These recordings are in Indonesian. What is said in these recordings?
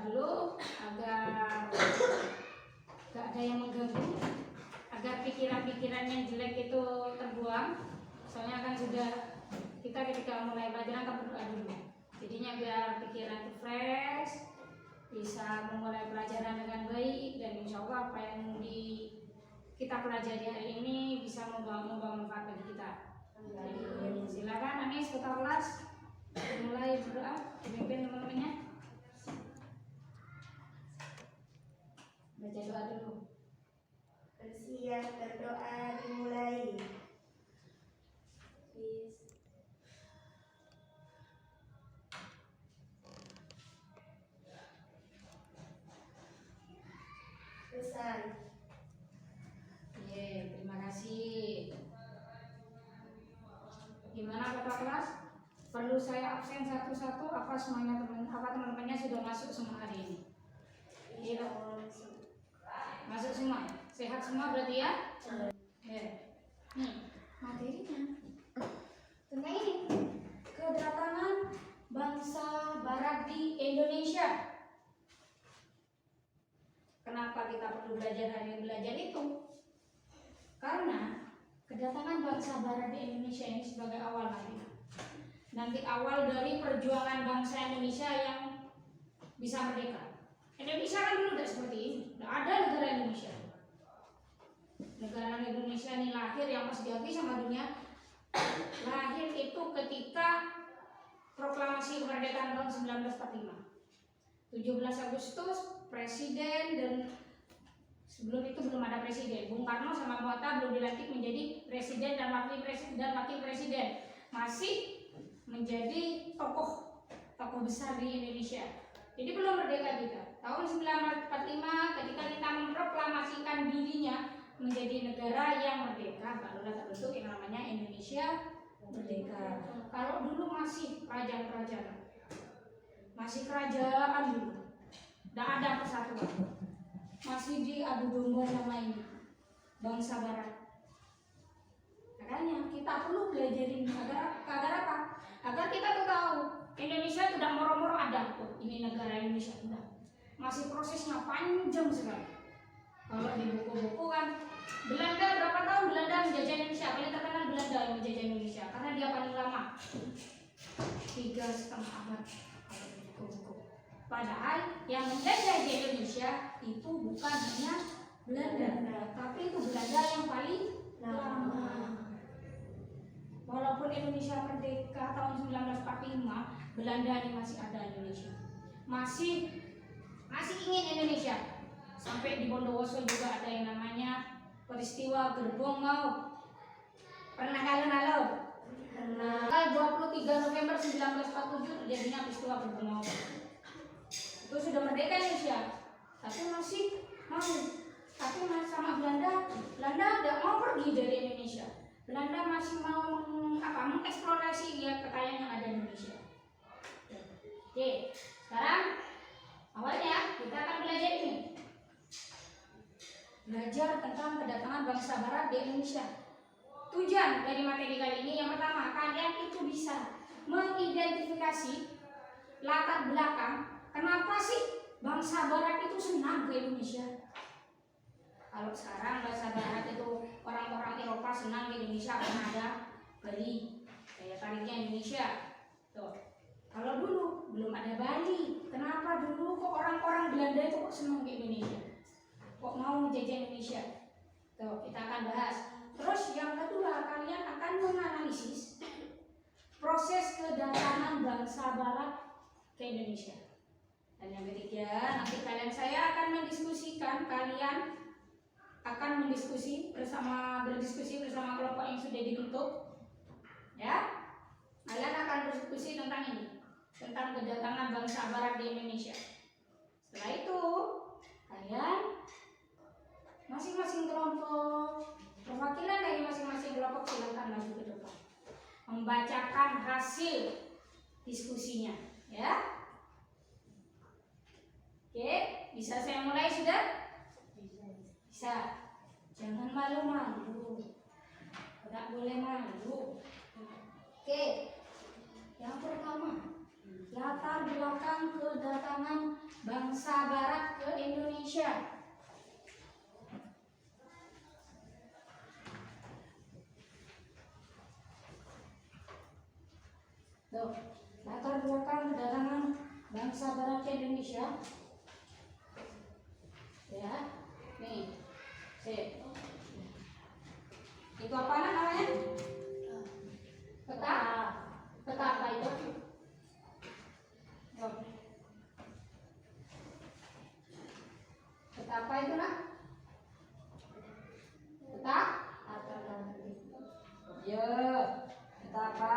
dulu agar gak ada yang mengganggu, agar pikiran-pikiran yang jelek itu terbuang. Soalnya kan sudah kita ketika mulai pelajaran kan berdoa dulu. Jadinya biar pikiran itu fresh, bisa memulai pelajaran dengan baik, dan insya Allah apa yang kita pelajari hari ini bisa membawa manfaat bagi kita. Jadi, silakan Anis ketua kelas mulai berdoa, pimpin teman-temannya. Baca doa dulu. Bersiap berdoa dimulai. Selesai. Terima kasih. Gimana ketua kelas? Perlu saya absen satu-satu? Apa semuanya teman-temannya sudah masuk semua hari ini? Iya, masuk semua. Sehat semua berarti ya? Nih materinya tentang ini, kedatangan bangsa Barat di Indonesia. Kenapa kita perlu belajar hari ini belajar itu? Karena kedatangan bangsa Barat di Indonesia ini sebagai awal nanti awal dari perjuangan bangsa Indonesia yang bisa merdeka. Indonesia kan dulu tidak seperti ini, tidak ada negara Indonesia. Negara Indonesia ini lahir yang pas diakui sama dunia. Lahir itu ketika proklamasi kemerdekaan tahun 1945. 17 Agustus presiden, dan sebelum itu belum ada presiden. Bung Karno sama Bung Hatta belum dilantik menjadi presiden dan wakil presiden. Masih menjadi tokoh besar di Indonesia. Jadi belum merdeka kita. Tahun 1945 ketika kita memproklamasikan dirinya menjadi negara yang merdeka, barulah terbentuk yang namanya Indonesia merdeka. Kalau dulu masih kerajaan, masih kerajaan dulu, tidak ada persatuan, masih diadu domba sama ini bangsa Barat. Makanya kita perlu belajar ini agar apa? Agar kita tuh tahu Indonesia tidak moro-moro ada kok ini negara Indonesia, tidak. Masih prosesnya panjang sekali. Kalau di buku-buku kan Belanda berapa tahun Belanda menjajah Indonesia? Paling terkenal Belanda yang menjajah Indonesia karena dia paling lama, 3,5 abad. Kalau di buku-buku. Padahal yang menjajah di Indonesia itu bukan hanya Belanda, tapi itu Belanda yang paling lama. Walaupun Indonesia merdeka tahun 1945, Belanda ini masih ada Indonesia. Masih ingin Indonesia. Sampai di Bondowoso juga ada yang namanya peristiwa Gerbong Maut. Pernah kalian halo? Tanggal 23 November 1947 terjadinya peristiwa Gerbong Maut. Itu sudah merdeka Indonesia, tapi masih mau. Tapi sama Belanda tidak mau pergi dari Indonesia. Belanda masih mau mengeksplorasi kekayaan yang ada di Indonesia. Oke, sekarang awalnya kita akan belajar ini. Belajar tentang kedatangan bangsa Barat di Indonesia. Tujuan dari materi kali ini yang pertama, kalian itu bisa mengidentifikasi latar belakang kenapa sih bangsa Barat itu senang ke Indonesia. Kalau sekarang bangsa Barat itu orang-orang Eropa senang ke Indonesia karena ada Bali, daya tariknya Indonesia. Tuh. Kalau dulu belum ada Bali, kenapa dulu kok orang-orang Belanda itu kok senang ke Indonesia? Kok mau menjajah Indonesia? Tuh, kita akan bahas. Terus yang kedua, kalian akan menganalisis proses kedatangan bangsa Barat ke Indonesia. Dan yang ketiga, nanti saya akan mendiskusikan, kalian akan berdiskusi bersama kelompok yang sudah dibentuk. Ya, kalian akan berdiskusi tentang ini, tentang kedatangan bangsa Barat di Indonesia. Setelah itu, kalian masing-masing kelompok, perwakilan dari masing-masing kelompok silakan maju ke depan, membacakan hasil diskusinya. Ya, oke, bisa saya mulai sudah? Bisa. Jangan malu-malu. Tidak boleh malu. Oke. Yang pertama, latar belakang kedatangan bangsa Indonesia. Tuh, latar belakang perdagangan bangsa barat ke Indonesia. Ya, nih, sip. Itu apa namanya? Peta. Peta apa itu? Tuh. Peta apa itu nak? Peta? Ya, peta apa?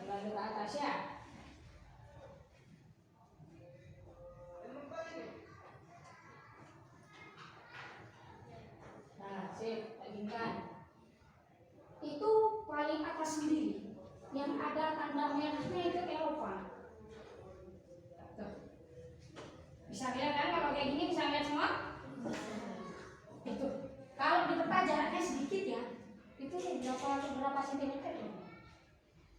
Lalu ke atas ya. Nah, sip, bagikan. Itu paling atas sendiri. Yang ada tanda merahnya itu Eropa. Tuh. Bisa lihat kan kalau kayak gini, bisa lihat semua? Itu. Kalau di peta jaraknya sedikit ya. Itu berapa sentimeter ya?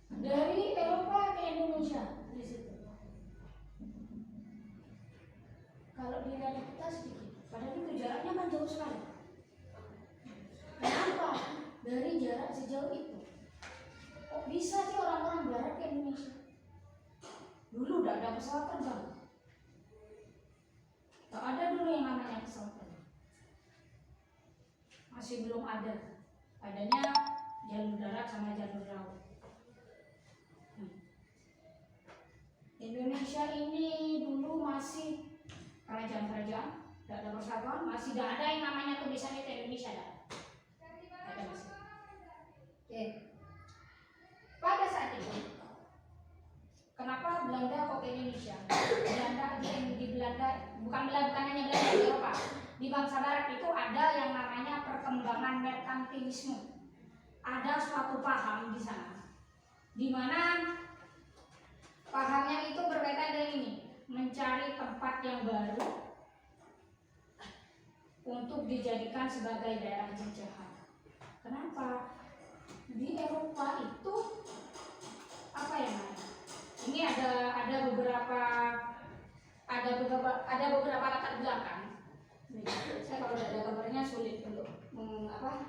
Dari Eropa ke Indonesia di situ. Kalau dilihat di peta sedikit, padahal itu jaraknya kan jauh sekali. Kenapa? Dari jarak sejauh itu, kok bisa sih orang-orang barat ke Indonesia? Dulu udah ada pesawat terbang. Tak ada dulu yang namanya pesawat terbang. Masih belum ada. Adanya jalur darat sama jalur laut. Indonesia ini dulu masih kerajaan-kerajaan, tidak ada persatuan, masih tidak ada yang namanya tulisan itu Indonesia. Ada masih. Oke. Pada saat itu, kenapa Belanda kok ke Indonesia? Belanda di Belanda, bukan hanya Belanda di Eropa. Di bangsa Barat itu ada yang namanya perkembangan merkantilisme. Ada suatu paham di sana, di mana pahamnya itu berkaitan dengan ini, mencari tempat yang baru untuk dijadikan sebagai daerah jajahan. Kenapa? Di Eropa itu apa ya namanya? Ini ada beberapa latar belakang. Saya kalau tidak ada gambarnya sulit untuk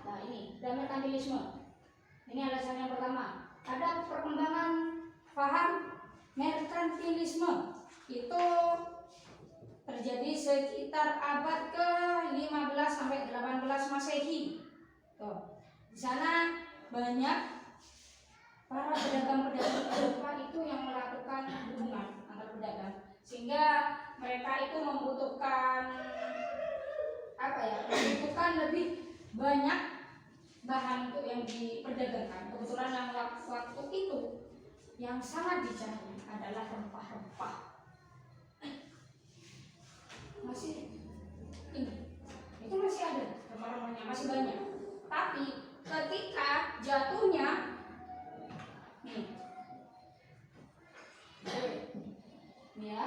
Nah ini, dan merkantilisme. Ini alasan yang pertama. Ada perkembangan paham merkantilisme. Itu terjadi sekitar abad ke-15 sampai 18 Masehi. Tuh. Di sana banyak para pedagang-pedagang Eropa itu yang melakukan hubungan antar pedagang, sehingga mereka itu membutuhkan lebih banyak bahan untuk yang diperdagangkan. Kebetulan yang waktu itu yang sangat dicari adalah rempah-rempah. Masih ini, itu masih ada rempah-rempahnya, masih banyak. Tapi ketika jatuhnya nih ya,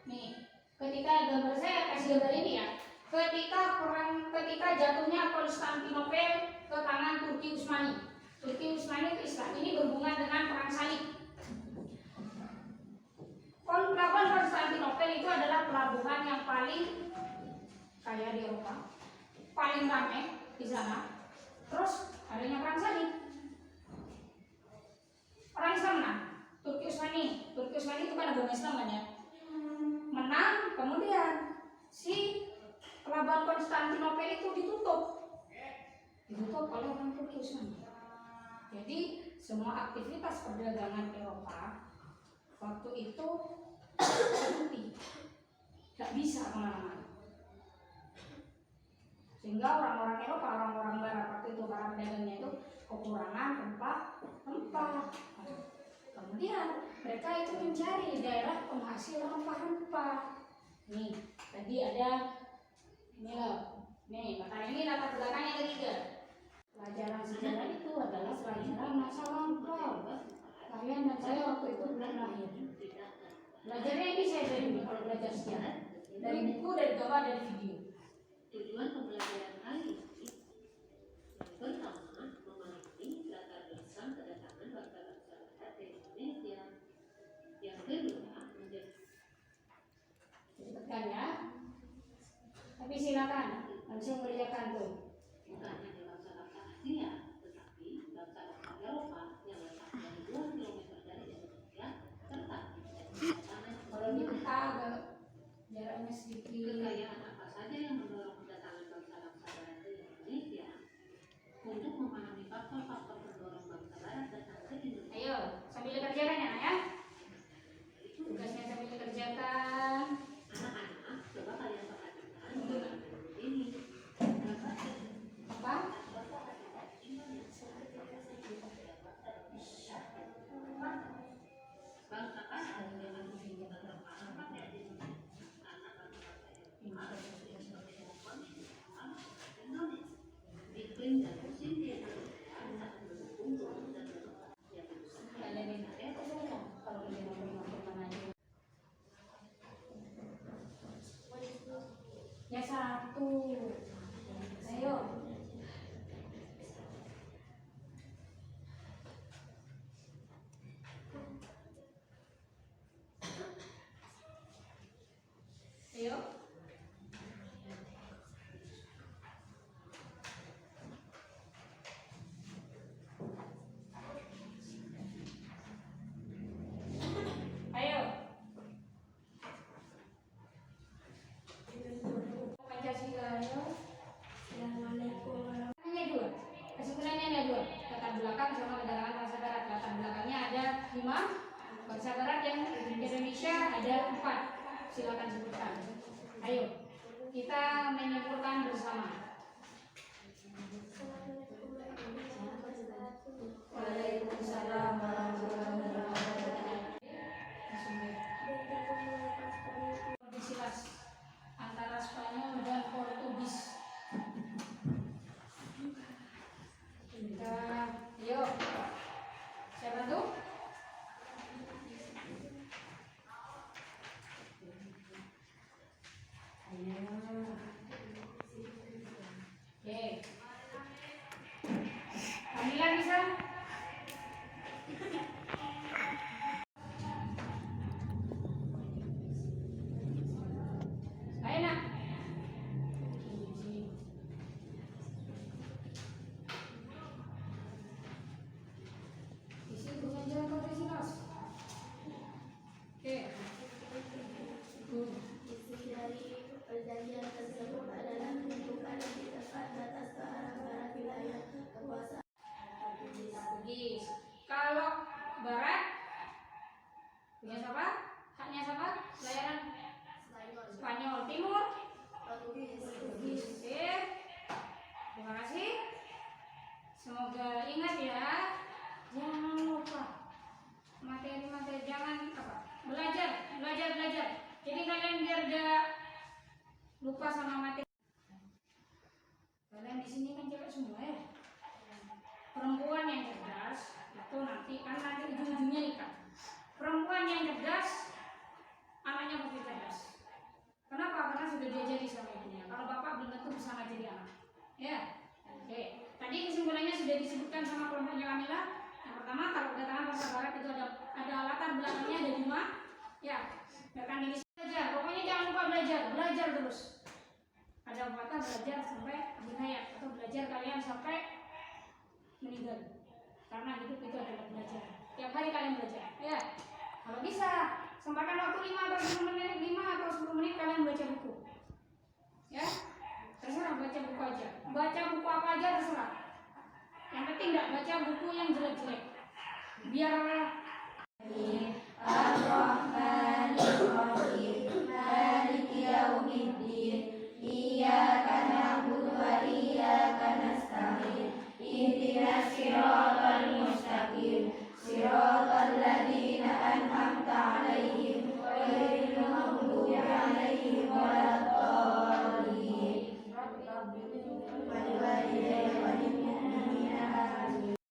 nih ketika gambar saya kasih gambar ini ya, ketika jatuhnya Konstantinopel ke tangan Turki Utsmani. Turki Utsmani itu Islam, ini berhubungan dengan perang salib. Pelabuhan Konstantinopel itu adalah pelabuhan yang paling kaya di Eropa, paling ramai di sana. Terus adanya perang salib, orang Islam menang. Turki Utsmani itu kan agama Islam kan ya, menang. Kemudian si pelabuhan Konstantinopel itu ditutup oleh orang Turki Utsmani. Jadi semua aktivitas perdagangan Eropa waktu itu berhenti, tidak bisa kemana-mana. Sehingga orang-orang Eropa, orang-orang Barat waktu itu, para pedagangnya itu kekurangan rempah. Kemudian mereka itu mencari daerah penghasil rempah-rempah. Nih, tadi ada ini loh. Nih, makanya ini latar belakang yang ketiga. Pelajaran sejarah itu adalah pelajaran masa lampau. Kalian dan saya waktu itu belum lahir. Belajarnya ini saya dari kalau belajar sejarah, dari buku, dari gambar, dari video. Tujuan pembelajaran kali ini yang pertama memahami latar belakang kedatangan warga bangsa Barat silakan langsung kerjakan tuh. Bukan hanya bangsa-bangsa Asia, tetapi bangsa-bangsa Eropa yang letaknya 2 kilometer dari Indonesia serta Kalau di kita agak jaraknya sedikit. kekayaan apa saja yang mendorong kedatangan bangsa-bangsa barat ke Indonesia? Untuk memahami faktor-faktor pendorong bangsa barat datang ke Indonesia. Ayo, sambil dikerjakan ya, Nak, ya. Tugasnya sambil dikerjakan. Anak-anak, coba kalian perhatikan gambar berikut ini. Apa? Bangsa Arab dengan hubungan terpahat dari Indonesia. Iklim dan musim di Indonesia sangat mendukung tumbuh dan berkembang yang Kalian ini kalau kalian mau kemana aja. Ya satu. Ayo. Ayo. Ayo. Pancasila, ayo. Assalamualaikum warahmatullahi Hanya dua. Kesimpulannya ada dua. Latar belakang sama kedatangan bangsa barat. Latar belakangnya ada 5. Bangsa barat yang Indonesia ada 4. Silakan sebutkan. Ayo. Kita menyimpulkan bersama. Waalaikumsalam warahmatullahi wabarakatuh. Silas antara Spanyol dan Portugis. Kita, yuk, saya bantu. Ayo. Oke. Kamila bisa? Ayo nak. Isi dengan jalan Tordesillas. Oke. Isi dari perjanjian tersebut adalah menentukan di tempat batas ke arah barat wilayah kekuasaan Portugis. Kalau barat punya siapa? Haknya siapa? Layanan Spanyol. Timur Portugis. Portugis. Oke. Terima kasih. Semoga ingat ya. Jangan lupa materi-materi, jangan apa? Belajar. Jadi kalian biar gak lupa sama materi. Kalian di sini kan cewek semua ya. Perempuan yang cerdas itu nanti ujung-ujungnya nikah. Perempuan yang cerdas, anaknya pasti cerdas. Kenapa? Karena sudah diajari sama ibunya. Kalau bapak belum tentu bisa ngajari anak. Ya. Oke. Tadi kesimpulannya sudah disebutkan sama kelompoknya Kamila. Yang pertama, kalau kedatangan bangsa barat itu ada latar belakangnya ada 5. Ya. Bahkan ini belajar. Pokoknya jangan lupa belajar terus. Ada pepatah belajar sampai akhir hayat atau belajar kalian sampai meninggal. Karena hidup itu adalah belajar. Tiap hari kalian belajar. Ya. Kalau bisa, sempatkan waktu 5 atau 10 menit kalian baca buku. Ya. Terserah baca buku aja. Baca buku apa aja terserah. Yang penting enggak baca buku yang jelek-jelek. Biar Ar-Rahmanir-Rahim Maliki Yaumiddin Iyyaka na'budu wa iyyaka nasta'in Ihdinas siratal mustaqim Siratal ladzina an'amta 'alaihim ghairil maghdubi 'alaihim waladdallin